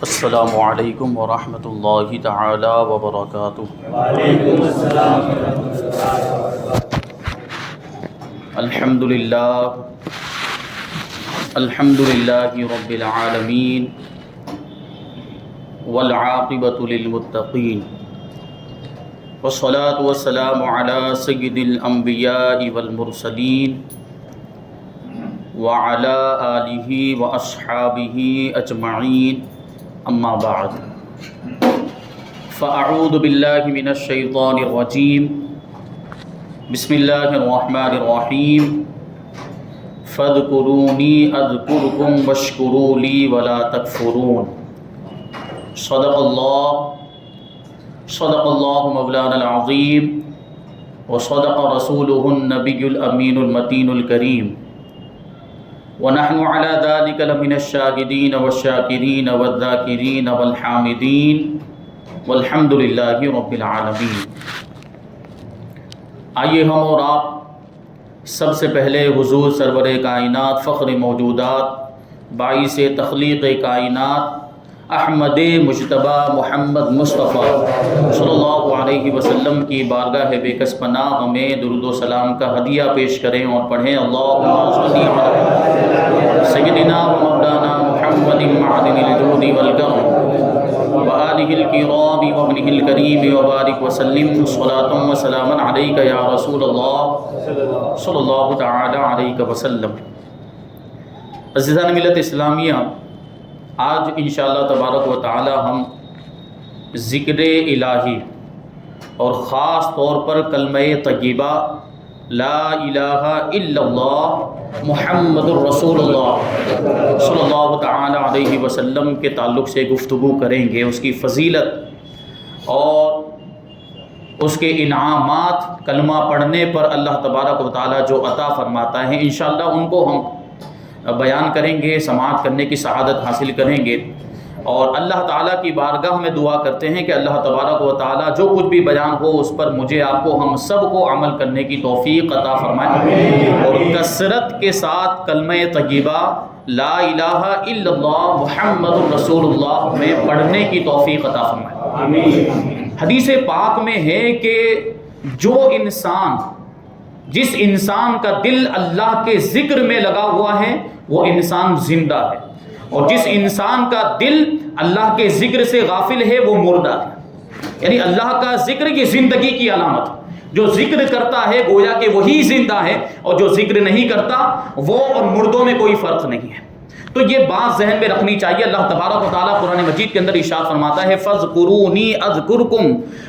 السلام علیکم ورحمۃ اللہ تعالی وبرکاتہ۔ وعلیکم السلام ورحمۃ اللہ وبرکاتہ۔ الحمد للہ رب العالمین والعاقبۃ للمتقین والصلاة والسلام علی سید الانبیاء والمرسلین وعلی آلہ واصحابہ اجمعین، اما بعد فاعوذ باللہ من الشیطان الرجیم، بسم اللہ الرحمن الرحیم، فاذکرونی اذکرکم واشکروا لی ولا تکفرون۔ صدق اللہ مولانا العظیم وصدق رسولہ النبی الامین المتین الکریم، ونحن على ذلك لمن الشاهدين والشاكرين والذاكرين والحامدين والحمد للہ رب العالمین۔ آئیے ہم اور آپ سب سے پہلے حضور سرور کائنات، فخر موجودات، باعث تخلیق کائنات، احمد مجتبی محمد مصطفیٰ صلی اللہ علیہ وسلم کی بارگاہ بے کس پناہ میں درود و سلام کا ہدیہ پیش کریں اور پڑھیں اللہم صلی علی سیدنا و مولانا محمد معدن الجود والکرم وآلہ الکرام وابنہ الکریم وبارک وسلم صلاۃ و سلاما علیک یا رسول اللہ صلی اللہ تعالی علیہ وسلم۔ عزیزان ملت اسلامیہ، آج انشاءاللہ تبارک و تعالی ہم ذکر الہی اور خاص طور پر کلمہ طیبہ لا الہ الا اللہ محمد الرسول اللہ صلی اللہ تعالی علیہ وسلم کے تعلق سے گفتگو کریں گے، اس کی فضیلت اور اس کے انعامات کلمہ پڑھنے پر اللہ تبارک و تعالی جو عطا فرماتا ہے، انشاءاللہ ان کو ہم بیان کریں گے، سماعت کرنے کی سعادت حاصل کریں گے، اور اللہ تعالیٰ کی بارگاہ میں دعا کرتے ہیں کہ اللہ تبارک و تعالیٰ جو کچھ بھی بیان ہو اس پر مجھے، آپ کو، ہم سب کو عمل کرنے کی توفیق عطا فرمائے، اور کثرت کے ساتھ کلمہ طیبہ لا الہ الا اللہ محمد الرسول اللہ میں پڑھنے کی توفیق عطا فرمائے۔ حدیث پاک میں ہے کہ جس انسان کا دل اللہ کے ذکر میں لگا ہوا ہے وہ انسان زندہ ہے، اور جس انسان کا دل اللہ کے ذکر سے غافل ہے وہ مردہ ہے۔ یعنی اللہ کا ذکر یہ زندگی کی علامت ہے، جو ذکر کرتا ہے گویا کہ وہی زندہ ہے، اور جو ذکر نہیں کرتا وہ اور مردوں میں کوئی فرق نہیں ہے۔ تو یہ بات ذہن میں رکھنی چاہیے۔ اللہ تبارک و تعالیٰ قرآن مجید کے اندر ارشاد فرماتا ہے فَاذْكُرُونِي أَذْكُرْكُمْ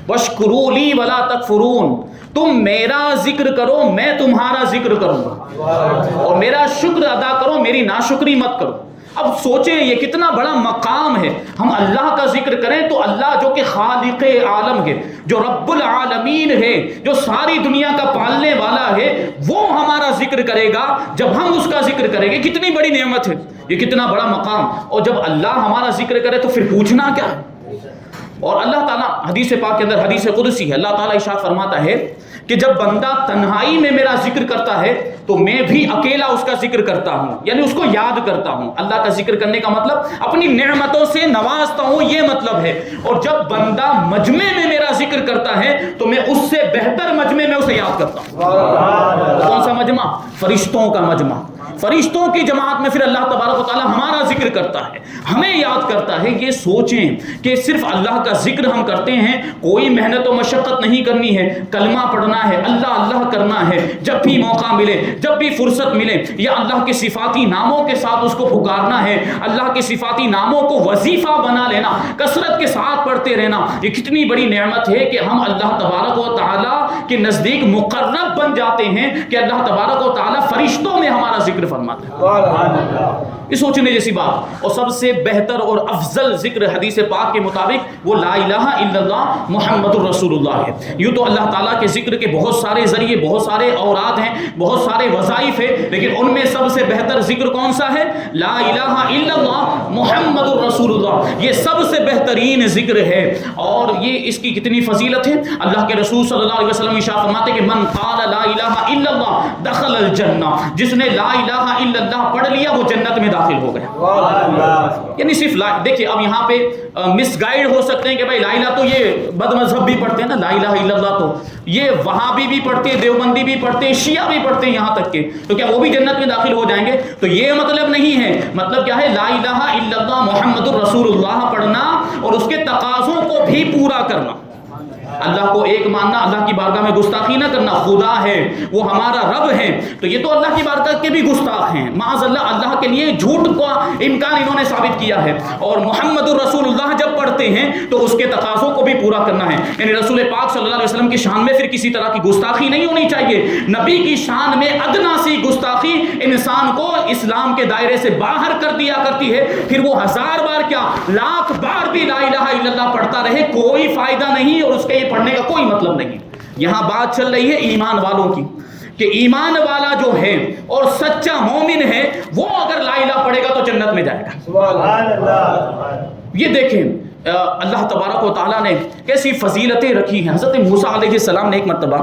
وَاشْكُرُوا لِي وَلَا تَكْفُرُونَ۔ تم میرا ذکر کرو، میں تمہارا ذکر کروں گا، اور میرا شکر ادا کرو، میری ناشکری مت کرو۔ اب سوچیں یہ کتنا بڑا مقام ہے، ہم اللہ کا ذکر کریں تو اللہ جو کہ خالق عالم ہے، جو رب العالمین ہے، جو ساری دنیا کا پالنے والا ہے، وہ ہمارا ذکر کرے گا جب ہم اس کا ذکر کریں گے۔ کتنی بڑی نعمت ہے یہ، کتنا بڑا مقام، اور جب اللہ ہمارا ذکر کرے تو پھر پوچھنا کیا ہے۔ اور اللہ تعالیٰ حدیث پاک کے اندر، حدیث قدسی ہے، اللہ تعالیٰ ارشاد فرماتا ہے کہ جب بندہ تنہائی میں میرا ذکر کرتا ہے تو میں بھی اکیلا اس کا ذکر کرتا ہوں، یعنی اس کو یاد کرتا ہوں۔ اللہ کا ذکر کرنے کا مطلب اپنی نعمتوں سے نوازتا ہوں، یہ مطلب ہے۔ اور جب بندہ مجمع میں میرا ذکر کرتا ہے تو میں اس سے بہتر مجمع میں اسے یاد کرتا ہوں۔ کون سا مجمع؟ فرشتوں کا مجمع، فرشتوں کی جماعت میں پھر اللہ تبارک و تعالیٰ ہمارا ذکر کرتا ہے، ہمیں یاد کرتا ہے۔ یہ سوچیں کہ صرف اللہ کا ذکر ہم کرتے ہیں، کوئی محنت و مشقت نہیں کرنی ہے، کلمہ پڑھنا ہے، اللہ اللہ کرنا ہے، جب بھی موقع ملے، جب بھی فرصت ملے، یا اللہ کے صفاتی ناموں کے ساتھ اس کو پکارنا ہے، اللہ کے صفاتی ناموں کو وظیفہ بنا لینا، کثرت کے ساتھ پڑھتے رہنا۔ یہ کتنی بڑی نعمت ہے کہ ہم اللہ تبارک و تعالیٰ کے نزدیک مقرب بن جاتے ہیں، کہ اللہ تبارک و تعالیٰ فرشتوں میں ہمارا ذکر فرماتا ہے۔ یہ سوچنے جیسی بات۔ اور سب سے بہتر اور افضل ذکر حدیث پاک کے مطابق وہ لا الہ الا اللہ محمد الرسول اللہ ہے۔ یوں تو اللہ تعالیٰ کے ذکر کے بہت سارے ذریعے، بہت سارے اوراد ہیں، بہت سارے وظائف ہیں، لیکن ان میں سب سے بہتر ذکر کون سا ہے؟ لا الہ الا اللہ محمد الرسول اللہ۔ یہ سب سے بہترین ذکر ہے، اور یہ اس کی کتنی فضیلت ہے۔ اللہ کے رسول صلی اللہ علیہ وسلم ارشاد فرماتے کہ من قال لا الہ الا اللہ دخل الجنہ، جس نے لا الہ الا اللہ پڑھ لیا وہ جنت میں داخل ہو گیا. یعنی صرف دیکھیے اب یہاں پہ مس گائیڈ ہو سکتے ہیں کہ بھائی لا الہ تو یہ بد مذہب بھی پڑھتے ہیں نا, لا الہ الا اللہ تو یہ وہابی بھی پڑھتے ہیں, دیوبندی بھی پڑھتے ہیں, شیعہ بھی پڑھتے ہیں یہاں تک کہ, تو کیا وہ بھی جنت میں داخل ہو جائیں گے؟ تو یہ مطلب نہیں ہے. مطلب کیا ہے؟ لا الہ الا اللہ محمد الرسول اللہ پڑھنا اور اس کے تقاضوں کو بھی پورا کرنا. اللہ کو ایک ماننا, اللہ کی بارگاہ میں گستاخی نہ کرنا, خدا ہے وہ ہمارا رب ہے, تو یہ تو اللہ کی بارگاہ کے بھی گستاخ ہیں معاذ اللہ. اللہ کے لیے جھوٹ کا امکان انہوں نے ثابت کیا ہے. اور محمد الرسول اللہ جب پڑھتے ہیں تو اس کے تقاضوں کو بھی پورا کرنا ہے. یعنی رسول پاک صلی اللہ علیہ وسلم کی شان میں پھر کسی طرح کی گستاخی نہیں ہونی چاہیے. نبی کی شان میں ادنا سی گستاخی انسان کو اسلام کے دائرے سے باہر کر دیا کرتی ہے. پھر وہ 1000 بار کیا لاکھ بار بھی لا الہ الا اللہ پڑھتا رہے, کوئی فائدہ نہیں اور اس کے پڑھنے کا کوئی مطلب نہیں. یہاں بات چل رہی ہے ایمان والوں کی کہ ایمان والا جو ہے اور سچا مومن ہے وہ اگر لا الہ پڑھے گا تو جنت میں جائے گا. سبحان اللہ. یہ دیکھیں اللہ تبارک و تعالیٰ نے کیسی فضیلتیں رکھی ہیں. حضرت موسیٰ علیہ السلام نے ایک مرتبہ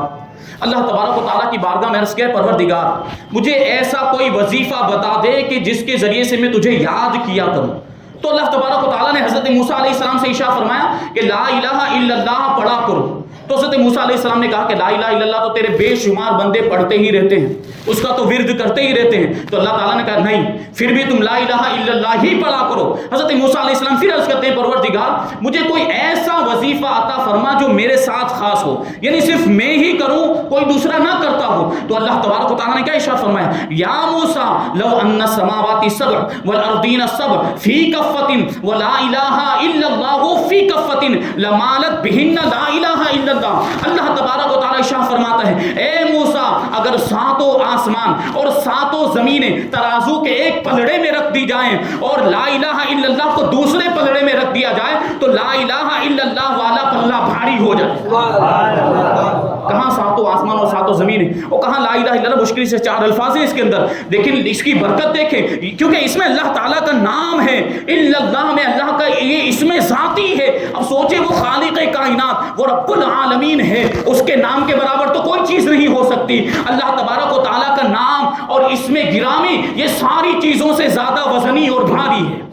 اللہ تبارک و تعالیٰ کی بارگاہ میں عرض کیا, پروردگار مجھے ایسا کوئی وظیفہ بتا دے کہ جس کے ذریعے سے میں تجھے یاد کیا کروں. تو اللہ تبارک و تعالیٰ نے حضرت موسیٰ علیہ السلام سے ارشاد فرمایا کہ لا الہ الا اللہ پڑھا کرو. تو حضرت موسیٰ علیہ السلام نے کہا کہ لا الہ الا اللہ تو تیرے بے شمار بندے پڑھتے ہی رہتے ہیں, اس کا تو ورد کرتے ہی رہتے ہیں. تو اللہ تعالیٰ نے کہا نہیں, پھر بھی تم لا الہ الا اللہ ہی پڑھا کرو. حضرت موسیٰ علیہ السلام پھر عرض کرتے ہیں پروردگار مجھے کوئی ایسا وظیفہ عطا فرما جو میرے ساتھ خاص ہو, یعنی صرف میں ہی کروں کوئی دوسرا نہ کرتا ہو. تو اللہ تبارک و تعالیٰ نے کیا ارشاد فرمایا, یا موسیٰ لو ان السماوات السبع والارضین السبع فی کفۃ ولا الہ الا اللہ فی کفۃ لمالت بہن لا الہ الا اللہ. اللہ تبارک و تعالیٰ ارشاد فرماتا ہے اے موسیٰ اگر 7 آسمان اور 7 زمینیں ترازو کے ایک پلڑے میں رکھ دی جائیں اور لا الہ الا اللہ کو دوسرے پلڑے میں رکھ دیا جائے تو لا الہ الا اللہ والا پلڑا بھاری ہو جائے. کہاں 7 آسمان اور 7 زمینیں, وہ کہاں لا الہ الا اللہ, مشکل سے 4 الفاظ ہیں اس کے اندر, لیکن اس کی برکت دیکھیں کیونکہ اس میں اللہ تعالیٰ کا نام ہے. الا اللہ میں اللہ کا یہ اس میں ذاتی ہے. اب سوچیں وہ خالق کائنات, وہ رب العالمین ہے, اس کے نام کے برابر تو کوئی چیز نہیں ہو سکتی. اللہ تبارک و تعالیٰ کا نام اور اس میں گرامی یہ ساری چیزوں سے زیادہ وزنی اور بھاری ہے.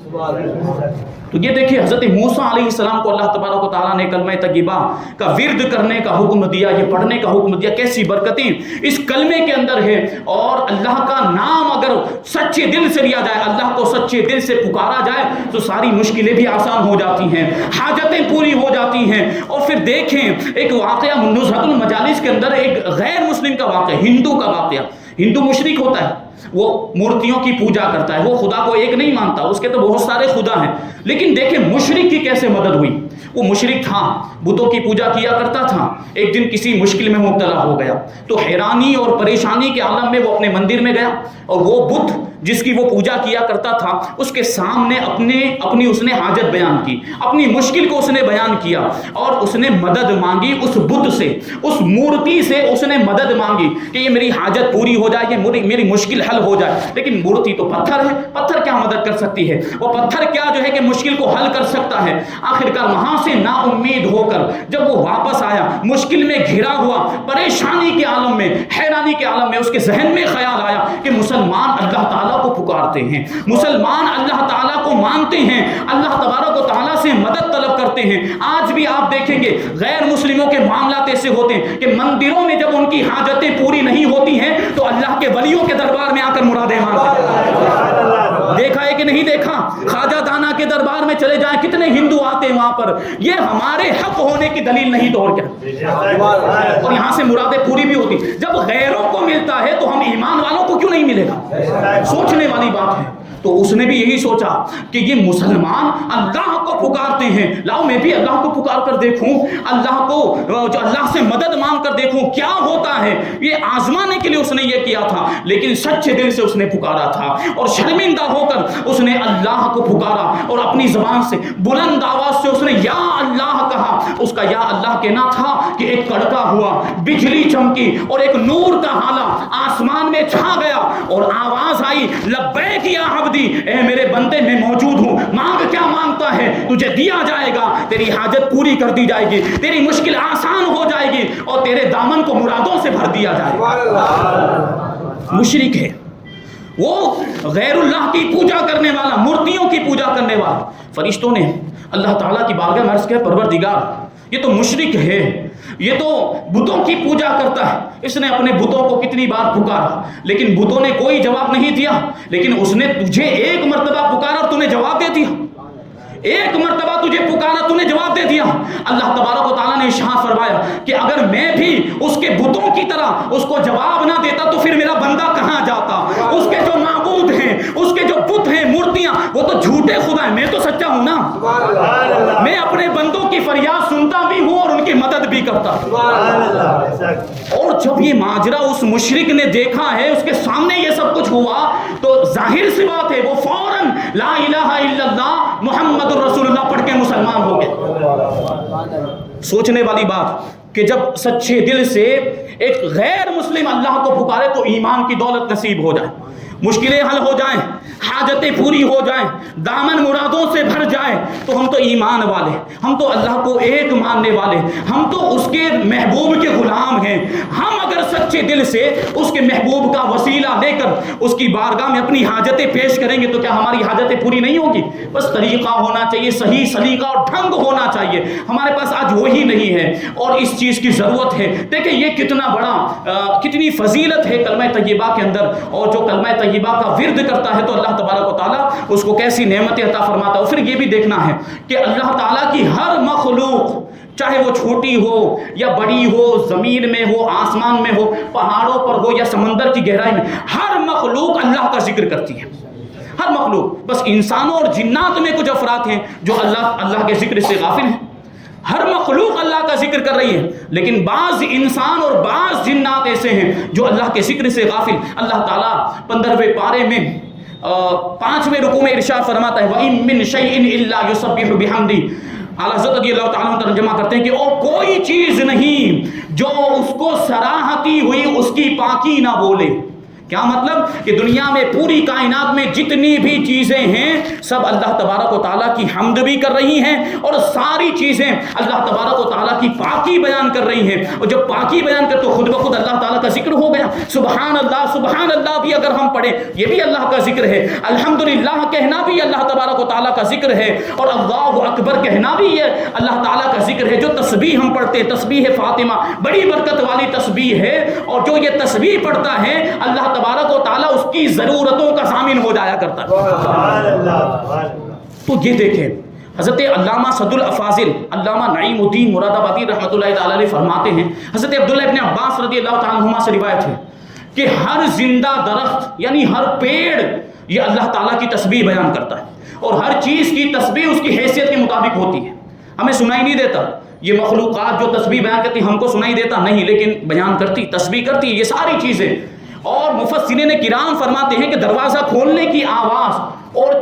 تو یہ دیکھیے حضرت موسیٰ علیہ السلام کو اللہ تبارک و تعالیٰ نے کلمہ طیبہ کا ورد کرنے کا حکم دیا, یہ پڑھنے کا حکم دیا. کیسی برکتیں اس کلمے کے اندر ہے. اور اللہ کا نام اگر سچے دل سے لیا جائے, اللہ کو سچے دل سے پکارا جائے تو ساری مشکلیں بھی آسان ہو جاتی ہیں, حاجتیں پوری ہو جاتی ہیں. اور پھر دیکھیں ایک واقعہ نزہۃ المجالس کے اندر ایک غیر مسلم کا واقعہ, ہندو کا واقعہ. ہندو مشرک ہوتا ہے, وہ مورتیوں کی پوجا کرتا ہے, وہ خدا کو ایک نہیں مانتا, اس کے تو بہت سارے خدا ہیں. لیکن دیکھیں مشرک کی کیسے مدد ہوئی. وہ مشرک تھا, بتوں کی پوجا کیا کرتا تھا, ایک دن کسی مشکل میں مبتلا ہو گیا تو حیرانی اور پریشانی کے عالم میں وہ اپنے مندر میں گیا اور وہ بت جس کی وہ پوجا کیا کرتا تھا اس کے سامنے اپنی اس نے حاجت بیان کی, اپنی مشکل کو اس نے بیان کیا اور اس نے مدد مانگی اس بت سے, اس مورتی سے اس نے مدد مانگی کہ یہ میری حاجت پوری ہو جائے, یہ میری مشکل حل ہو جائے. لیکن مورتی تو پتھر ہے, پتھر کیا مدد کر سکتی ہے, وہ پتھر کیا جو ہے کہ مشکل کو حل کر سکتا ہے. آخرکار وہاں سے نا امید ہو کر جب وہ واپس آیا, مشکل میں گھرا ہوا, پریشانی کے عالم میں, حیرانی کے عالم میں, اس کے ذہن میں خیال آیا کہ مسلمان اللہ تعالیٰ کو پکارتے ہیں, مسلمان اللہ تعالیٰ کو مانتے ہیں, اللہ تبارک و تعالیٰ سے مدد طلب کرتے ہیں. آج بھی آپ دیکھیں گے غیر مسلموں کے معاملات ایسے ہوتے ہیں کہ مندروں میں جب ان کی حاجتیں پوری نہیں ہوتی ہیں تو اللہ کے ولیوں کے دربار میں آ کر مرادیں مانگتے ہیں. دیکھا ہے کہ نہیں دیکھا, خواجہ دانا کے دربار میں چلے جائیں, کتنے ہندو آتے ہیں وہاں پر. یہ ہمارے حق ہونے کی دلیل نہیں تو اور کیا, اور یہاں سے مرادیں پوری بھی ہوتی. جب غیروں کو ملتا ہے تو ہم ایمان والوں کو کیوں نہیں ملے گا, سوچنے والی بات ہے. تو اس نے بھی یہی سوچا کہ یہ مسلمان اللہ کو پکارتے ہیں, لاؤ میں بھی اللہ کو پکار کر دیکھوں, اللہ کو جو اللہ سے مدد مانگ کر دیکھوں کیا ہوتا ہے. یہ آزمانے کے لیے اس نے یہ کیا تھا, لیکن سچے دل سے اس نے پکارا تھا اور شرمندہ ہو کر اس نے اللہ کو پکارا اور اپنی زبان سے بلند آواز سے اس نے یا اللہ کہا. اس کا یا اللہ کہنا تھا کہ ایک کڑکا ہوا, بجلی چمکی اور ایک نور کا حالہ آسمان میں چھا گیا اور آواز آئی لبیک یا عبدی, اے میرے بندے میں موجود ہوں, مانگ کیا مانگتا ہے تجھے دیا جائے گا, تیری حاجت پوری کر دی جائے گی, تیری مشکل آسان ہو جائے گی اور تیرے دامن کو مرادوں سے بھر دیا جائے گا. مشرک ہے وہ غیر اللہ کی پوجا کرنے والا، مورتیوں کی پوجا کرنے والا، فرشتوں نے اللہ تعالیٰ کی بارگاہ میں عرض کیا پروردگار یہ تو مشرک ہے، یہ تو بتوں کی پوجا کرتا ہے، اس نے اپنے بتوں کو کتنی بار پکارا لیکن بتوں نے کوئی جواب نہیں دیا، لیکن اس نے تجھے ایک مرتبہ پکارا اور تو نے جواب دے دیا، ایک مرتبہ تجھے پکارا تو نے جواب دے دیا۔ اللہ تبارک و تعالیٰ نے ارشاد فرمایا کہ اگر میں بھی اس کے بتوں کی طرح اس کو جواب نہ دیتا تو پھر میرا بندہ کہاں جاتا؟ اس کے جو معبود ہیں، اس کے جو بت ہیں، مورتیاں، وہ تو جھوٹے خدا ہیں، میں تو سچا ہوں نا، میں اپنے بندوں کی فریاد سنتا بھی ہوں اور ان کی مدد بھی کرتا ہوں۔ اور جب یہ ماجرا اس مشرک نے دیکھا ہے، اس کے سامنے یہ سب کچھ ہوا، تو ظاہر سی بات ہے وہ فوراً لا الہ الا اللہ محمد رسول اللہ پڑھ کے مسلمان ہو گئے۔ سوچنے والی بات کہ جب سچے دل سے ایک غیر مسلم اللہ کو پکارے تو ایمان کی دولت نصیب ہو جائے، مشکلیں حل ہو جائیں، حاجتیں پوری ہو جائیں، دامن مرادوں سے بھر جائے، تو ہم تو ایمان والے، ہم تو اللہ کو ایک ماننے والے، ہم تو اس کے محبوب کے غلام ہیں۔ ہم اگر سچے دل سے اس کے محبوب کا وسیلہ لے کر اس کی بارگاہ میں اپنی حاجتیں پیش کریں گے تو کیا ہماری حاجتیں پوری نہیں ہوگی؟ بس طریقہ ہونا چاہیے، صحیح سلیقہ اور ڈھنگ ہونا چاہیے، ہمارے پاس آج وہی نہیں ہے اور اس چیز کی ضرورت ہے۔ دیکھیں یہ کتنا بڑا کتنی فضیلت ہے کلمہ طیبہ کے اندر، اور جو کلمہ طیبہ کا ورد کرتا ہے تو اللہ تبارک و تعالیٰ اس کو کیسی نعمتیں عطا فرماتا ہے۔ اور پھر یہ بھی دیکھنا ہے کہ اللہ تعالیٰ کی ہر مخلوق، چاہے وہ چھوٹی ہو یا بڑی ہو، زمین میں ہو، آسمان میں ہو، پہاڑوں پر ہو یا سمندر کی گہرائی میں، ہر مخلوق اللہ کا ذکر کرتی ہے، ہر مخلوق۔ بس انسانوں اور جنات میں کچھ افراد ہیں جو اللہ کے ذکر سے غافل ہیں۔ ہر مخلوق اللہ کا ذکر کر رہی ہے، لیکن بعض انسان اور بعض جنات ایسے ہیں جو اللہ کے ذکر سے غافل۔ اللہ تعالیٰ 15ویں پارے میں 5ویں رکوع میں ارشاد فرماتا ہے وَإِن مِّن شَيْءٍ إِلَّا يُسَبِّحُ بِحَمْدِهِ۔ اعلیٰ حضرت رضی اللہ تعالیٰ عنہ ترجمہ کرتے ہیں کہ اور کوئی چیز نہیں جو اس کو سراہتی ہوئی اس کی پاکی نہ بولے۔ کیا مطلب کہ دنیا میں پوری کائنات میں جتنی بھی چیزیں ہیں سب اللہ تبارک و تعالیٰ کی حمد بھی کر رہی ہیں، اور ساری چیزیں اللہ تبارک و تعالیٰ کی پاکی بیان کر رہی ہیں۔ اور جب پاکی بیان کر تو خود بخود اللہ تعالیٰ کا ذکر ہو گیا۔ سبحان اللہ بھی اگر ہم پڑھیں یہ بھی اللہ کا ذکر ہے، الحمدللہ کہنا بھی اللہ تبارک و تعالیٰ کا ذکر ہے، اور اللہ اکبر کہنا بھی یہ اللہ تعالیٰ کا ذکر ہے۔ جو تسبیح ہم پڑھتے ہیں، تسبیح فاطمہ بڑی برکت والی تسبیح ہے، اور جو یہ تسبیح پڑھتا ہے اللہ تبارک و تعالیٰ اس کی ضرورتوں کا ضامن ہو جایا کرتا ہے۔ تو یہ دیکھیں حضرت علامہ صد الافاضل علامہ نعیم الدین مراد آبادی رحمۃ اللہ تعالی علیہ فرماتے ہیں، حضرت عبداللہ ابن عباس رضی اللہ تعالیٰ عنہما سے روایت ہے کہ ہر زندہ درخت یعنی ہر پیڑ یہ اللہ تعالیٰ کی تسبیح بیان کرتا ہے، اور ہر چیز کی تسبیح اس کی حیثیت کے مطابق ہوتی ہے۔ ہمیں سنائی نہیں دیتا، یہ مخلوقات جو تسبیح بیان کرتی ہم کو سنائی دیتا نہیں، لیکن بیان کرتی، تسبیح کرتی ہے یہ ساری چیزیں۔ اور مفسرین کرام فرماتے ہیں کہ دروازہ کھولنے کی آواز اور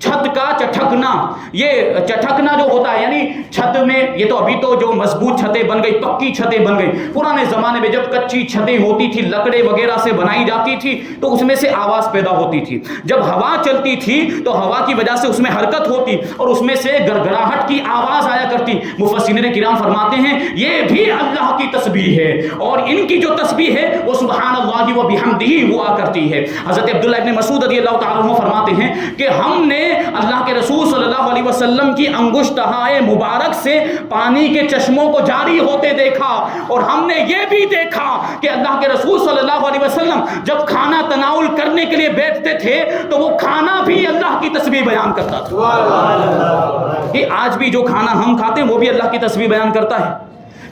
چھت کا چٹکنا، یہ چٹکنا جو ہوتا ہے یعنی چھت میں، یہ تو ابھی تو جو مضبوط چھتیں بن گئی، پکی چھتیں بن گئی، پرانے زمانے میں جب کچی چھتیں ہوتی تھی لکڑے وغیرہ سے بنائی جاتی تھی تو اس میں سے آواز پیدا ہوتی تھی، جب ہوا چلتی تھی تو ہوا کی وجہ سے اس میں حرکت ہوتی اور اس میں سے گڑگڑاہٹ کی آواز آیا کرتی۔ مفسرین کرام فرماتے ہیں یہ بھی اللہ کی تسبیح ہے، اور ان کی جو تسبیح ہے وہ سبحان اللہ و بحمدہ ہوا کرتی ہے۔ حضرت عبداللہ ابن مسعود رضی اللہ تعالیٰ عنہ فرماتے ہیں کہ ہم نے اللہ کے رسول صلی اللہ علیہ وسلم کی انگشتہائے مبارک سے پانی کے چشموں کو جاری ہوتے دیکھا، اور ہم نے یہ بھی دیکھا کہ اللہ کے رسول صلی اللہ علیہ وسلم جب کھانا تناول کرنے کے لیے بیٹھتے تھے تو وہ کھانا بھی اللہ کی تسبیح بیان کرتا تھا۔ کہ آج بھی جو کھانا ہم کھاتے ہیں وہ بھی اللہ کی تسبیح بیان کرتا ہے،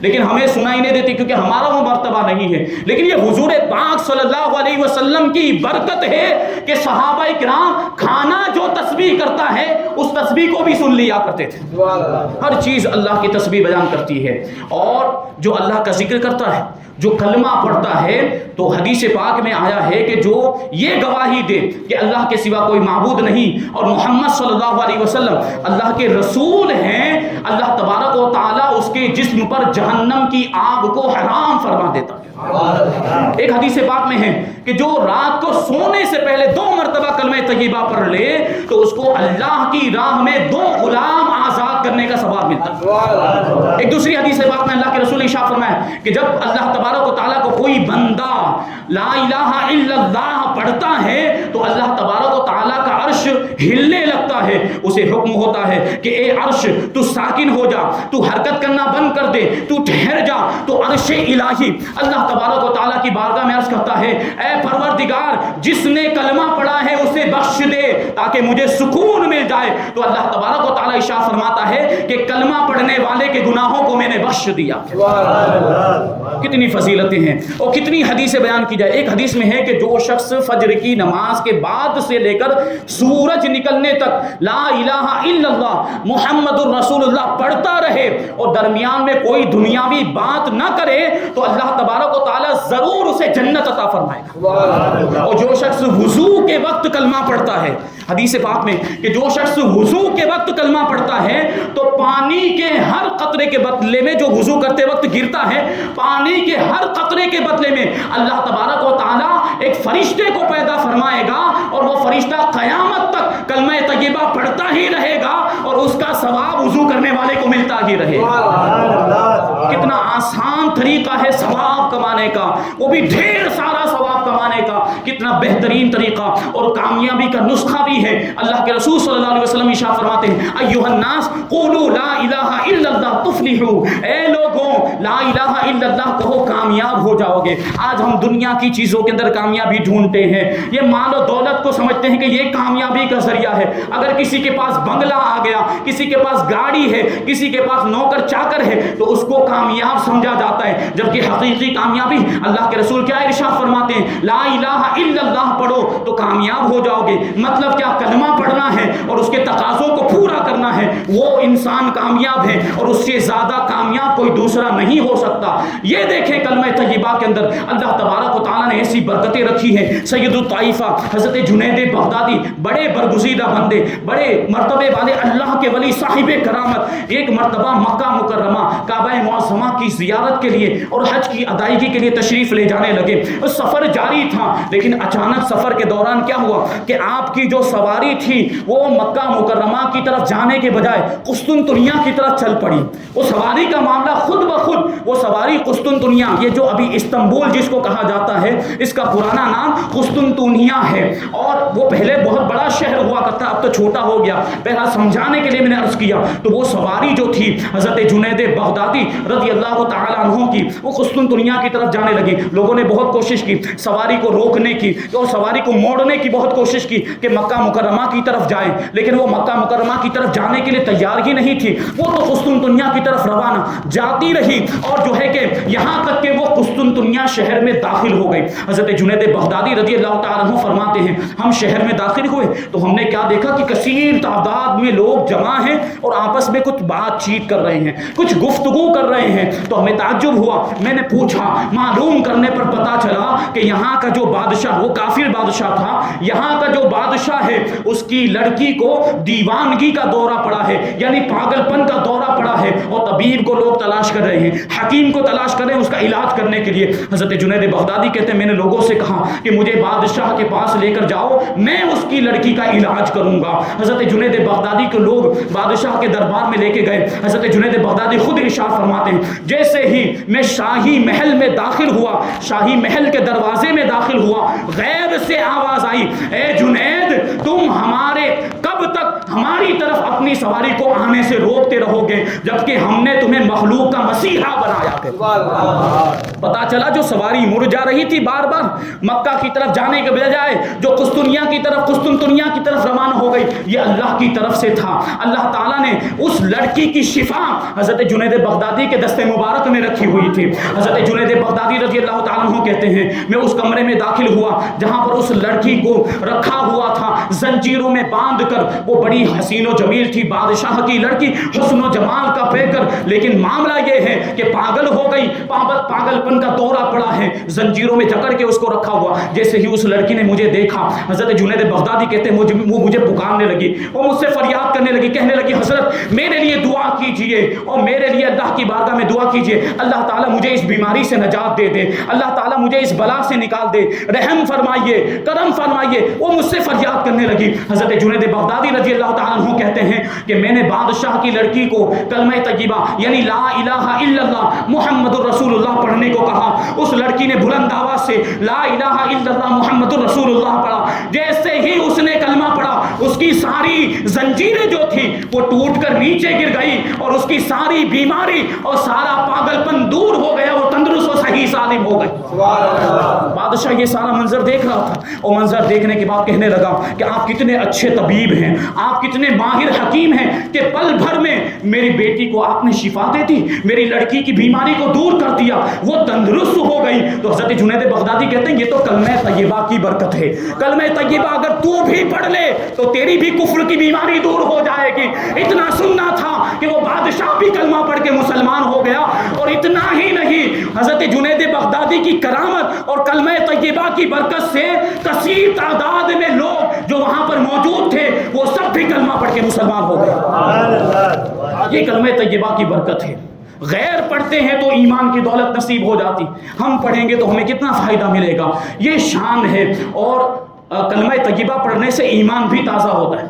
لیکن ہمیں سنائی نہیں دیتی کیونکہ ہمارا وہ مرتبہ نہیں ہے۔ لیکن یہ حضور پاک صلی اللہ علیہ وسلم کی برکت ہے کہ صحابہ کرام کھانا جو تسبیح کرتا ہے اس تسبیح کو بھی سن لیا کرتے تھے۔ ہر چیز اللہ کی تسبیح بیان کرتی ہے، اور جو اللہ کا ذکر کرتا ہے، جو کلمہ پڑھتا ہے، تو حدیث پاک میں آیا ہے کہ جو یہ گواہی دے کہ اللہ کے سوا کوئی معبود نہیں اور محمد صلی اللہ علیہ وسلم اللہ کے رسول ہیں، اللہ تبارک و تعالیٰ اس کے جسم پر جہنم کی آگ کو حرام فرما دیتا ہے۔ ایک حدیث پاک میں ہے کہ جو رات کو سونے سے پہلے 2 مرتبہ کلمہ طیبہ پڑھ لے تو اس کو اللہ کی راہ میں 2 غلام آزاد کرنے کا ثواب ملتا ہے۔ ایک دوسری حدیث پاک میں اللہ کے رسول نے ارشاد فرمایا کہ جب اللہ تبارک و تعالیٰ کو کوئی بندہ لا الہ الا اللہ پڑھتا ہے تو اللہ تبارک و تعالیٰ کا عرش ہلنے لگتا ہے، اسے حکم ہوتا ہے کہ اے عرش تو ساکن ہو جا، تو حرکت کرنا بند کر دے، تو ٹھہر جا۔ تو عرش الہی اللہ تبارک و تعالیٰ کی بارگاہ میں عرض کرتا ہے اے پروردگار جس نے کلمہ پڑھا ہے اسے بخش دے تاکہ مجھے سکون مل جائے۔ تو اللہ تبارک و تعالیٰ ارشاد فرماتا ہے کہ کلمہ پڑھنے والے کے گناہوں کو میں نے بخش دیا۔ کتنی فضیلتیں ہیں اور کتنی حدیثیں بیان کی جائے۔ ایک حدیث میں ہے کہ جو شخص فجر کی نماز کے بعد سے لے کر سورج نکلنے تک لا الہ الا اللہ محمد الرسول اللہ پڑھتا رہے اور درمیان میں کوئی دنیاوی بات نہ کرے تو اللہ تبارک و تعالیٰ ضرور اسے جنت عطا فرمائے گا۔ اور جو شخص وضو کے وقت کلمہ پڑھتا ہے، حدیث پاک میں کہ جو شخص وضو کے وقت کلمہ پڑھتا ہے تو پانی کے ہر قطرے کے بدلے میں جو وضو کرتے وقت گرتا ہے، پانی کے ہر قطرے کے بدلے میں اللہ تبارک و تعالیٰ ایک فرشتے کو پیدا فرمائے گا اور وہ فرشتہ قیامت تک کلمہ طیبہ پڑھتا ہی رہے گا اور اس کا ثواب وضو کرنے والے کو ملتا ہی رہے گا۔ کتنا آسان طریقہ ہے ثواب کمانے کا، وہ بھی ڈھیر سارا ثواب کمانے کا، کتنا بہترین طریقہ اور کامیابی کا نسخہ بھی ہے۔ اللہ کے رسول صلی اللہ علیہ وسلم ارشاد فرماتے ہیں ایھا الناس قولوا لا الہ الا اللہ تفلحوا، اے لوگوں لا الہ الا اللہ کہو کامیاب ہو جاؤ گے۔ آج ہم دنیا کی چیزوں کے اندر کامیابی ڈھونڈتے ہیں، یہ مال و دولت کو سمجھتے ہیں کہ یہ کامیابی کا ذریعہ ہے۔ اگر کسی کے پاس بنگلہ آ گیا، کسی کے پاس گاڑی ہے، کسی کے پاس نوکر چاکر ہے تو اس کو کامیاب سمجھا جاتا ہے، جبکہ حقیقی کامیابی اللہ کے رسول کیا ارشاد فرماتے ہیں لا الہ الا اللہ پڑھو تو کامیاب ہو جاؤ گے۔ مطلب کیا؟ کلمہ پڑھنا ہے اور اس کے تقاضوں کو پورا کرنا ہے، وہ انسان کامیاب ہے اور اس سے زیادہ کامیاب کوئی دوسرا نہیں ہو سکتا۔ یہ دیکھیں کلمہ طیبہ کے اندر اللہ تبارک و تعالیٰ نے ایسی برکتیں رکھی ہیں۔ سید الطائفہ حضرت جنید بغدادی بڑے برگزیدہ بندے، بڑے مرتبے والے اللہ کے ولی صاحب کرامت، ایک مرتبہ مکہ مکرمہ کعبہ معظمہ کی زیارت کے لیے اور حج کی ادائیگی کے لیے تشریف لے جانے لگے۔ سفر جاری تھا لیکن اچانک سفر کے دوران کیا ہوا کہ آپ کی جو سواری تھی وہ مکہ مکرمہ کی طرف جانے کے بجائے قسطنطنیہ کی طرف چل پڑی۔ وہ سواری کا معاملہ خود بخود، وہ سواری قسطنطنیہ، یہ جو ابھی استنبول جس کو کہا جاتا ہے، اس کا پرانا نام قسطنطنیہ ہے اور وہ پہلے بہت بڑا شہر ہوا کرتا، اب تو چھوٹا ہو گیا۔ پہلا سمجھانے کے لیے میں نے عرض کیا تو وہ سواری جو تھی حضرت جنید بغدادی رضی اللہ تعالیٰ عنہ کی، وہ قسطنطنیہ کی طرف جانے لگی۔ لوگوں نے بہت کوشش کی سواری کو روکنے کی اور سواری کو موڑنے کی بہت کوشش کی کہ مکہ مکرمہ کی طرف جائیں، لیکن وہ مکہ مکرمہ کی طرف جانے کے لیے تیار ہی نہیں تھی۔ وہ تو قسطنطنیہ کی طرف روانہ جاتی رہی اور جو ہے کہ یہاں تک کہ وہ قسطنطنیہ شہر میں داخل ہو گئی۔ حضرت جنید بغدادی رضی اللہ تعالیٰ عنہ فرماتے ہیں ہم شہر میں داخل ہوئے تو ہم نے کیا دیکھا کہ کثیر تعداد میں لوگ جمع ہیں اور آپس میں کچھ بات چیت کر رہے ہیں، کچھ گفتگو کر رہے ہیں۔ تو ہمیں تعجب ہوا، میں نے پوچھا، معلوم کرنے پر پتا چلا کہ یہاں کا جو بادشاہ، وہ کافر بادشاہ تھا، یہاں کا جو بادشاہ ہے اس کی لڑکی کو دیوانگی کا دورہ پڑا ہے، یعنی پاگل پن کا دورہ پڑا ہے اور طبیب کو لوگ تلاش کر رہے ہیں، حکیم کو تلاش کر رہے ہیں اس کا علاج کرنے کے لیے۔ حضرت جنید بغدادی کہتے ہیں میں نے لوگوں سے کہا کہ مجھے بادشاہ کے پاس لے کر جاؤ، میں اس کی لڑکی کا علاج کروں گا۔ حضرت جنید بغدادی کو لوگ بادشاہ کے دربار میں لے کے گئے۔ حضرت جنید بغدادی خود ارشاد فرماتے ہیں جیسے ہی میں شاہی محل میں داخل ہوا، شاہی محل کے دروازے میں داخل ہوا، غیب سے آواز آئی اے جنید تم ہمارے کب تک ہماری طرف اپنی سواری کو آنے سے روکتے رہو گے جبکہ ہم نے تمہیں مخلوق کا مسیحا بنایا ہے۔ پتا چلا جو سواری مڑ جا رہی تھی بار بار مکہ کی طرف جانے کے بجائے جو قسطنطنیہ کی طرف روانہ ہو گئی، یہ اللہ کی طرف سے تھا۔ اللہ تعالیٰ نے اس لڑکی کی شفا حضرت جنید بغدادی کے دستے مبارک میں رکھی ہوئی تھی۔ حضرت جنید بغدادی رضی اللہ تعالیٰ عنہ کہتے ہیں میں اس کمرے میں داخل ہوا جہاں پر اس لڑکی کو رکھا ہوا تھا زنجیروں میں باندھ کر۔ وہ بڑی حسین و جمیل تھی، بادشاہ کی لڑکی، حسن و جمال کا پیکر، لیکن معاملہ یہ ہے کہ پاگل ہو گئی، پاگل پن کا دورہ پڑا ہے، زنجیروں میں جکڑ کے اس کو رکھا ہوا۔ جیسے ہی اس لڑکی نے مجھے دیکھا، حضرت جنید بغدادی کہتے ہیں وہ مجھے پکارنے لگی، وہ مجھ سے فریاد کرنے لگی، کہنے لگی حضرت میرے لیے دعا کیجئے اور میرے لیے اللہ کی بارگاہ میں دعا کیجئے، اللہ تعالیٰ مجھے اس بیماری سے نجات دے دے، اللہ تعالیٰ مجھے اس بلا سے نکال دے، رحم فرمائیے، کرم فرمائیے۔ وہ مجھ سے فریاد واقعات کرنے لگی. حضرت جنید بغدادی رضی اللہ تعالیٰ عنہ کہتے ہیں کہ میں نے بادشاہ کی لڑکی کو کلمہ طیبہ یعنی لا الہ الا اللہ محمد الرسول اللہ پڑھنے کو کہا. اس لڑکی نے بلند آواز سے لا الہ الا اللہ محمد الرسول اللہ پڑھا. جیسے ہی اس نے کلمہ پڑھا اس کی ساری زنجیریں جو تھی وہ ٹوٹ کر نیچے گر گئی اور اس کی ساری بیماری اور سارا پاگل پن دور ہو گیا. وہ تندرست و صحیح سالم ہو گئی. بادشاہ یہ سارا منظر دیکھ رہا تھا اور منظر دیکھنے کے بعد کہنے لگا کہ آپ کتنے اچھے طبیب ہیں, آپ کتنے ماہر حکیم ہیں کہ پل بھر میں میری بیٹی کو آپ نے شفا دے دی, میری لڑکی کی بیماری کو دور کر دیا, وہ تندرست ہو گئی. تو حضرت جنید بغدادی کہتے ہیں یہ تو کلمہ طیبہ کی برکت ہے. کلمہ طیبہ اگر تو بھی پڑھ لے تو تیری بھی کفر کی بیماری دور ہو جائے گی. اتنا سننا تھا کہ وہ بادشاہ بھی کلمہ پڑھ کے مسلمان ہو گیا. اور اتنا ہی نہیں, حضرت جنید بغدادی کی کرامت اور کلمہ طیبہ کی برکت سے کثیر تعداد میں لوگ جو وہاں پر موجود تھے وہ سب بھی کلمہ پڑھ کے مسلمان ہو گئے. یہ کلمہ طیبہ کی برکت ہے. غیر پڑھتے ہیں تو ایمان کی دولت نصیب ہو جاتی, ہم پڑھیں گے تو ہمیں کتنا فائدہ ملے گا. یہ شان ہے. اور کلمہ طیبہ پڑھنے سے ایمان بھی تازہ ہوتا ہے.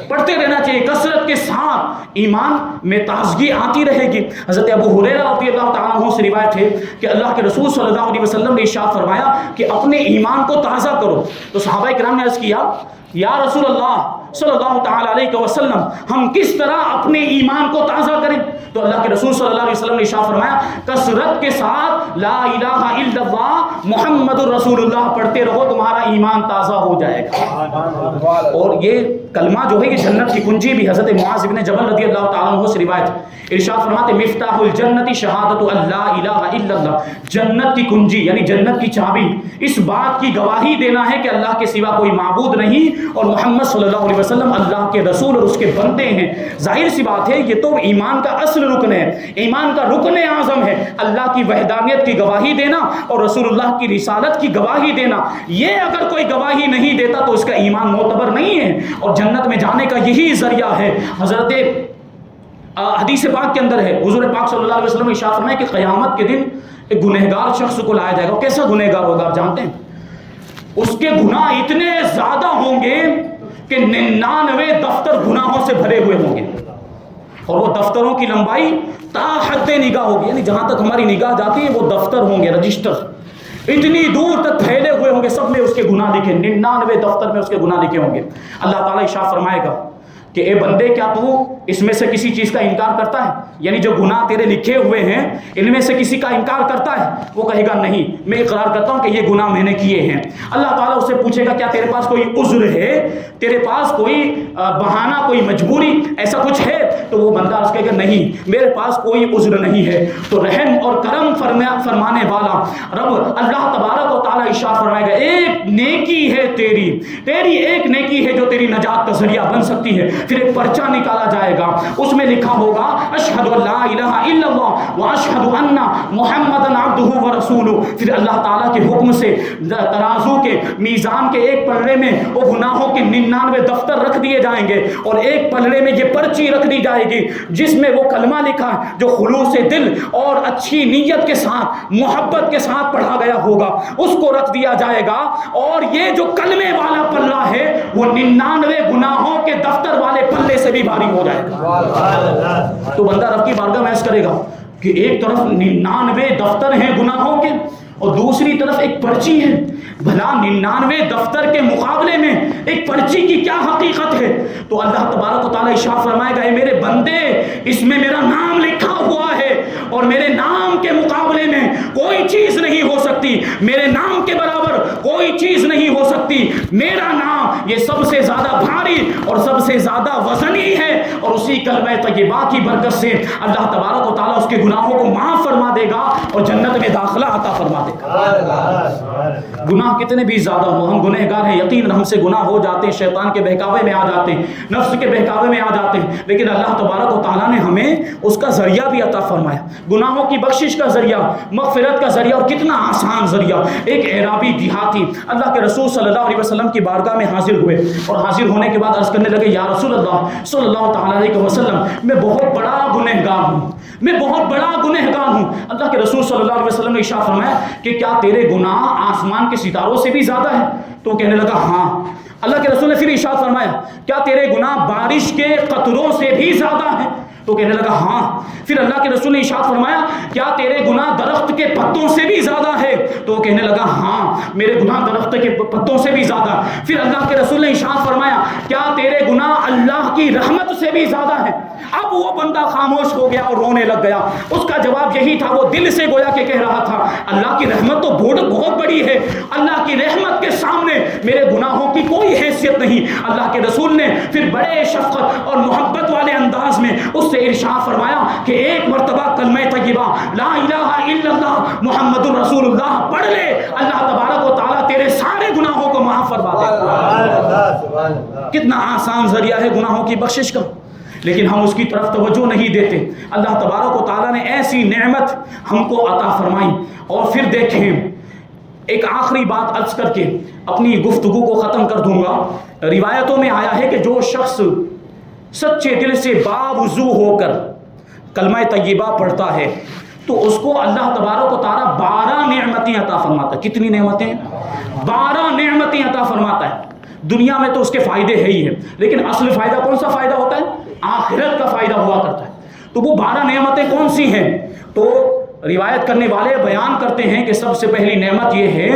پڑھتے رہنا چاہیے, کثرت کے ساتھ ایمان میں تازگی آتی رہے گی. حضرت ابو ہریرہ رضی اللہ تعالیٰ عنہ سے روایت ہے کہ اللہ کے رسول صلی اللہ علیہ وسلم نے ارشاد فرمایا کہ اپنے ایمان کو تازہ کرو. تو صحابہ کرام نے عرض کیا یا رسول اللہ صلی اللہ تعالیٰ علیہ وسلم ہم کس طرح اپنے ایمان کو تازہ کریں؟ تو اللہ کے رسول صلی اللہ علیہ وسلم نے ارشاد فرمایا کثرت کے ساتھ لا الہ الا اللہ محمد الرسول اللہ پڑھتے رہو, تمہارا ایمان تازہ ہو جائے گا. اور یہ کلمہ جو ہے یہ جنت کی کنجی بھی. حضرت معاذ بن جبل رضی اللہ تعالیٰ عنہ سے روایت, ارشاد فرماتے مفتاح الجنت شہادت اللہ الہ الا اللہ, جنت کی کنجی یعنی جنت کی چابی اس بات کی گواہی دینا ہے کہ اللہ کے سوا کوئی معبود نہیں اور محمد صلی اللہ علیہ وسلم اللہ کے رسول اور اس کے بندے ہیں. ظاہر سی بات ہے یہ تو ایمان کا اصل رکن ہے, ایمان کا رکن اعظم ہے, اللہ کی وحدانیت کی گواہی دینا اور رسول اللہ کی رسالت کی گواہی دینا. یہ اگر کوئی گواہی نہیں دیتا تو اس کا ایمان معتبر نہیں ہے. اور جنت میں جانے کا یہی ذریعہ ہے. حضرت حدیث پاک کے اندر ہے, حضور پاک صلی اللہ علیہ وسلم ارشاد فرمایا کہ قیامت کے دن ایک گنہگار شخص کو لایا جائے گا. کیسا گنہگار ہوگا آپ جانتے ہیں؟ اس کے گناہ اتنے زیادہ ہوں گے کہ 99 دفتر گناہوں سے بھرے ہوئے ہوں گے, اور وہ دفتروں کی لمبائی تا حد نگاہ ہوگی, یعنی جہاں تک ہماری نگاہ جاتی ہے وہ دفتر ہوں گے, رجسٹر اتنی دور تک پھیلے ہوئے ہوں گے, سب میں اس کے گناہ لکھے, 99 دفتر میں اس کے گناہ لکھے ہوں گے. اللہ تعالیٰ ارشاد فرمائے گا کہ اے بندے کیا تو اس میں سے کسی چیز کا انکار کرتا ہے؟ یعنی جو گناہ تیرے لکھے ہوئے ہیں ان میں سے کسی کا انکار کرتا ہے؟ وہ کہے گا نہیں, میں اقرار کرتا ہوں کہ یہ گناہ میں نے کیے ہیں. اللہ تعالیٰ اس سے پوچھے گا کیا تیرے پاس کوئی عذر ہے, تیرے پاس کوئی بہانہ, کوئی مجبوری, ایسا کچھ ہے؟ تو وہ بندہ اس کہے گا نہیں میرے پاس کوئی عذر نہیں ہے. تو رحم اور کرم فرمانے والا رب اللہ تبارک و تعالیٰ ارشاد فرمائے گا ایک نیکی ہے تیری ایک نیکی ہے جو تیری نجات کا ذریعہ بن سکتی ہے. پھر ایک پرچہ نکالا جائے گا, اس میں لکھا ہوگا اشہد ان لا الہ الا اللہ واشہد ان محمدًا عبدہ ورسولہ. پھر اللہ تعالیٰ کے حکم سے ترازو کے میزان کے ایک پلڑے میں وہ گناہوں کے 99 دفتر رکھ دیے جائیں گے, اور ایک پلڑے میں یہ پرچی رکھ دی جائے گی جس میں وہ کلمہ لکھا جو خلوص دل اور اچھی نیت کے ساتھ محبت کے ساتھ پڑھا گیا ہوگا, اس کو رکھ دیا جائے گا. اور یہ جو کلمے والا پلہ ہے وہ 99 گناہوں کے دفتر والے پلے سے بھی بھاری ہو جائے گا. تو بندہ رب کی بارگاہ میں عرض کرے گا کہ ایک طرف 99 دفتر ہیں گناہوں کے اور دوسری طرف ایک پرچی ہے. بھلا 99 دفتر کے مقابلے میں ایک پرچی کی کیا حقیقت ہے؟ تو اللہ تبارک و تعالیٰ ارشاد فرمائے گا اے میرے بندے اس میں میرا نام لکھا ہوا ہے اور میرے نام کے مقابلے میں کوئی چیز نہیں ہو سکتی, میرے نام کے برابر کوئی چیز نہیں ہو سکتی. میرا نام یہ سب سے زیادہ بھاری اور سب سے زیادہ وزنی ہے, اور اسی کلمہ طیبہ کی برکت سے اللہ تبارک و تعالیٰ اس کے گناہوں کو معاف فرما دے گا اور جنت میں داخلہ عطا فرما دے گا. گناہ کتنے بھی زیادہ ہو, ہم گنہگار ہیں, یقین ہم سے گناہ ہو جاتے ہیں, شیطان کے بہکاوے میں آ جاتے ہیں, نفس کے بہکاوے میں آ جاتے ہیں, لیکن اللہ تبارک و تعالیٰ نے ہمیں اس کا ذریعہ بھی عطا فرمایا, گناہوں کی بخشش کا ذریعہ, مغفرت کا ذریعہ, اور کتنا آسان ذریعہ. ایک اعرابی دیہاتی اللہ کے رسول صلی اللہ علیہ وسلم کی بارگاہ میں حاضر ہوئے, اور حاضر ہونے کے بعد عرض کرنے لگے یا رسول اللہ صلی اللہ تعالیٰ علیہ وسلم میں بہت بڑا گنہگار ہوں, میں بہت بڑا گنہگار ہوں. اللہ کے رسول صلی اللہ علیہ وسلم نے ارشاد فرمایا کہ کیا تیرے گناہ آسمان کے ستاروں سے بھی زیادہ ہے؟ تو کہنے لگا ہاں. اللہ کے رسول نے پھر ارشاد فرمایا کیا تیرے گناہ بارش کے قطروں سے بھی زیادہ ہیں؟ تو کہنے لگا ہاں۔ پھر اللہ کے رسول نے ارشاد فرمایا کیا تیرے گناہ درخت کے پتوں سے بھی زیادہ ہے؟ تو وہ کہنے لگا ہاں میرے گناہ درخت کے پتوں سے بھی زیادہ۔ پھر اللہ کے رسول نے ارشاد فرمایا کیا تیرے گناہ اللہ کی رحمت سے بھی زیادہ ہے؟ اب وہ بندہ خاموش ہو گیا اور رونے لگ گیا۔ اس کا جواب یہی تھا، وہ دل سے گویا کہ کہہ رہا تھا اللہ کی رحمت تو بہت بڑی ہے، اللہ کی رحمت کے سامنے میرے گناہوں کی کوئی حیثیت نہیں۔ اللہ کے رسول نے پھر بڑے شفقت اور محبت والے انداز میں اس سے ارشاد فرمایا کہ ایک مرتبہ کلمہ طیبہ لا الہ الا اللہ محمد الرسول اللہ پڑھ لے، اللہ تبارک و تعالیٰ تیرے سارے گناہوں کو معاف فرما دے۔ کتنا آسان ذریعہ ہے گناہوں کی بخشش کا، لیکن ہم اس کی طرف توجہ نہیں دیتے۔ اللہ تبارک و تعالیٰ نے ایسی نعمت ہم کو عطا فرمائی۔ اور پھر دیکھیں ایک آخری بات عرض کر کے اپنی گفتگو کو ختم کر دوں گا۔ روایتوں میں آیا ہے کہ جو شخص سچے دل سے باوضو ہو کر کلمہ طیبہ پڑھتا ہے تو اس کو اللہ تبارک و تعالیٰ 12 نعمتیں عطا فرماتا ہے۔ کتنی نعمتیں؟ 12 نعمتیں عطا فرماتا ہے۔ دنیا میں تو اس کے فائدے ہے ہی ہے، لیکن اصل فائدہ کون سا فائدہ ہوتا ہے؟ آخرت کا فائدہ ہوا کرتا ہے۔ تو وہ 12 نعمتیں کون سی ہیں؟ تو روایت کرنے والے بیان کرتے ہیں کہ سب سے پہلی نعمت یہ ہے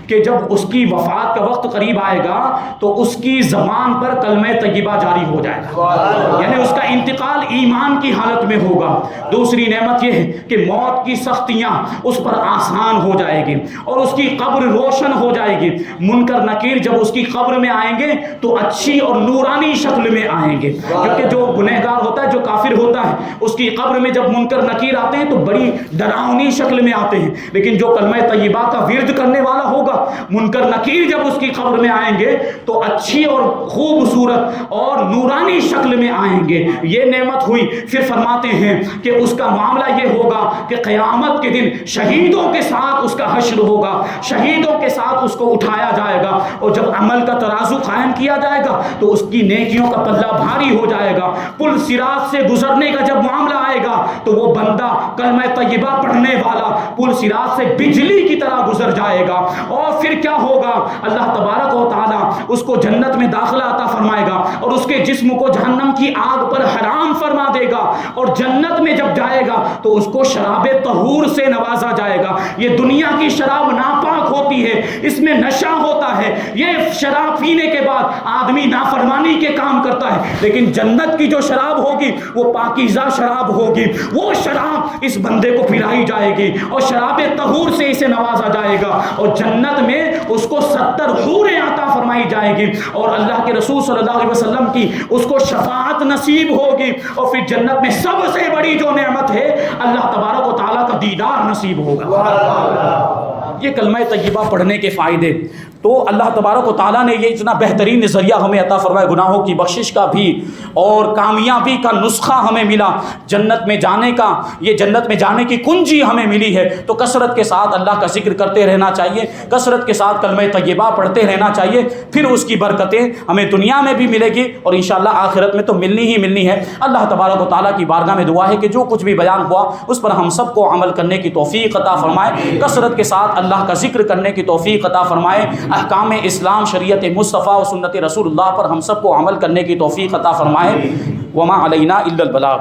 کہ جب اس کی وفات کا وقت قریب آئے گا تو اس کی زبان پر کلمہ طیبہ جاری ہو جائے گا، یعنی اس کا انتقال ایمان کی حالت میں ہوگا۔ دوسری نعمت یہ ہے کہ موت کی سختیاں اس پر آسان ہو جائے گی اور اس کی قبر روشن ہو جائے گی۔ منکر نکیر جب اس کی قبر میں آئیں گے تو اچھی اور نورانی شکل میں آئیں گے، کیونکہ جو گنہگار ہوتا ہے، جو کافر ہوتا ہے، اس کی قبر میں جب منکر نکیر آتے ہیں تو بڑی ڈراؤنی شکل میں آتے ہیں، لیکن جو کلمہ طیبہ کا ورد کرنے والا ہوگا، منکر نکیر جب اس کی قبر میں آئیں گے تو اچھی اور خوبصورت اور نورانی شکل میں آئیں گے۔ یہ نعمت ہوئی۔ پھر فرماتے ہیں کہ اس کا معاملہ یہ ہوگا کہ قیامت کے دن شہیدوں کے ساتھ اس کا حشر ہوگا، شہیدوں کے ساتھ اس کو اٹھایا جائے گا، اور جب عمل کا ترازو قائم کیا جائے گا تو اس کی نیکیوں کا پلہ بھاری ہو جائے گا۔ پل صراط سے گزرنے کا جب معاملہ آئے گا تو وہ بندہ کلمہ طیبہ پڑھنے والا پل صراط سے بجلی کی طرح گزر جائے گا۔ اور پھر کیا ہوگا؟ اللہ تبارک و تعالیٰ اس کو جنت میں داخلہ عطا فرمائے گا اور اس کے جسم کو جہنم کی آگ پر حرام فرما دے گا، اور جنت میں جب جائے گا تو اس کو شراب طہور سے نوازا جائے گا۔ یہ دنیا کی شراب ناپاک ہوتی ہے، اس میں نشہ ہوتا ہے، یہ شراب پینے کے بعد آدمی نافرمانی کے کام کرتا ہے، لیکن جنت کی جو شراب ہوگی وہ پاکیزہ شراب ہوگی۔ وہ شراب اس بندے کو پلائی جائے گی اور شراب طہور سے اسے نوازا جائے گا، اور جنت میں اس کو 70 حوریں عطا فرمائی جائے گی، اور اللہ کے رسول صلی اللہ علیہ وسلم کی اس کو شفاعت نصیب ہوگی، اور پھر جنت میں سب سے بڑی جو نعمت ہے اللہ تبارک و تعالیٰ کا دیدار نصیب ہوگا۔ یہ کلمہ طیبہ پڑھنے کے فائدے۔ تو اللہ تبارک و تعالیٰ نے یہ اتنا بہترین ذریعہ ہمیں عطا فرمایا گناہوں کی بخشش کا بھی، اور کامیابی کا نسخہ ہمیں ملا جنت میں جانے کا، یہ جنت میں جانے کی کنجی ہمیں ملی ہے۔ تو کثرت کے ساتھ اللہ کا ذکر کرتے رہنا چاہیے، کثرت کے ساتھ کلمہ طیبہ پڑھتے رہنا چاہیے، پھر اس کی برکتیں ہمیں دنیا میں بھی ملے گی اور انشاءاللہ آخرت میں تو ملنی ہی ملنی ہے۔ اللہ تبارک و تعالیٰ کی بارگاہ میں دعا ہے کہ جو کچھ بھی بیان ہوا اس پر ہم سب کو عمل کرنے کی توفیق عطا فرمائے، کثرت کے ساتھ اللہ کا ذکر کرنے کی توفیق عطا فرمائے، احکام اسلام، شریعت مصطفیٰ و سنت رسول اللہ پر ہم سب کو عمل کرنے کی توفیق عطا فرمائے۔ وما علینا الا البلاغ۔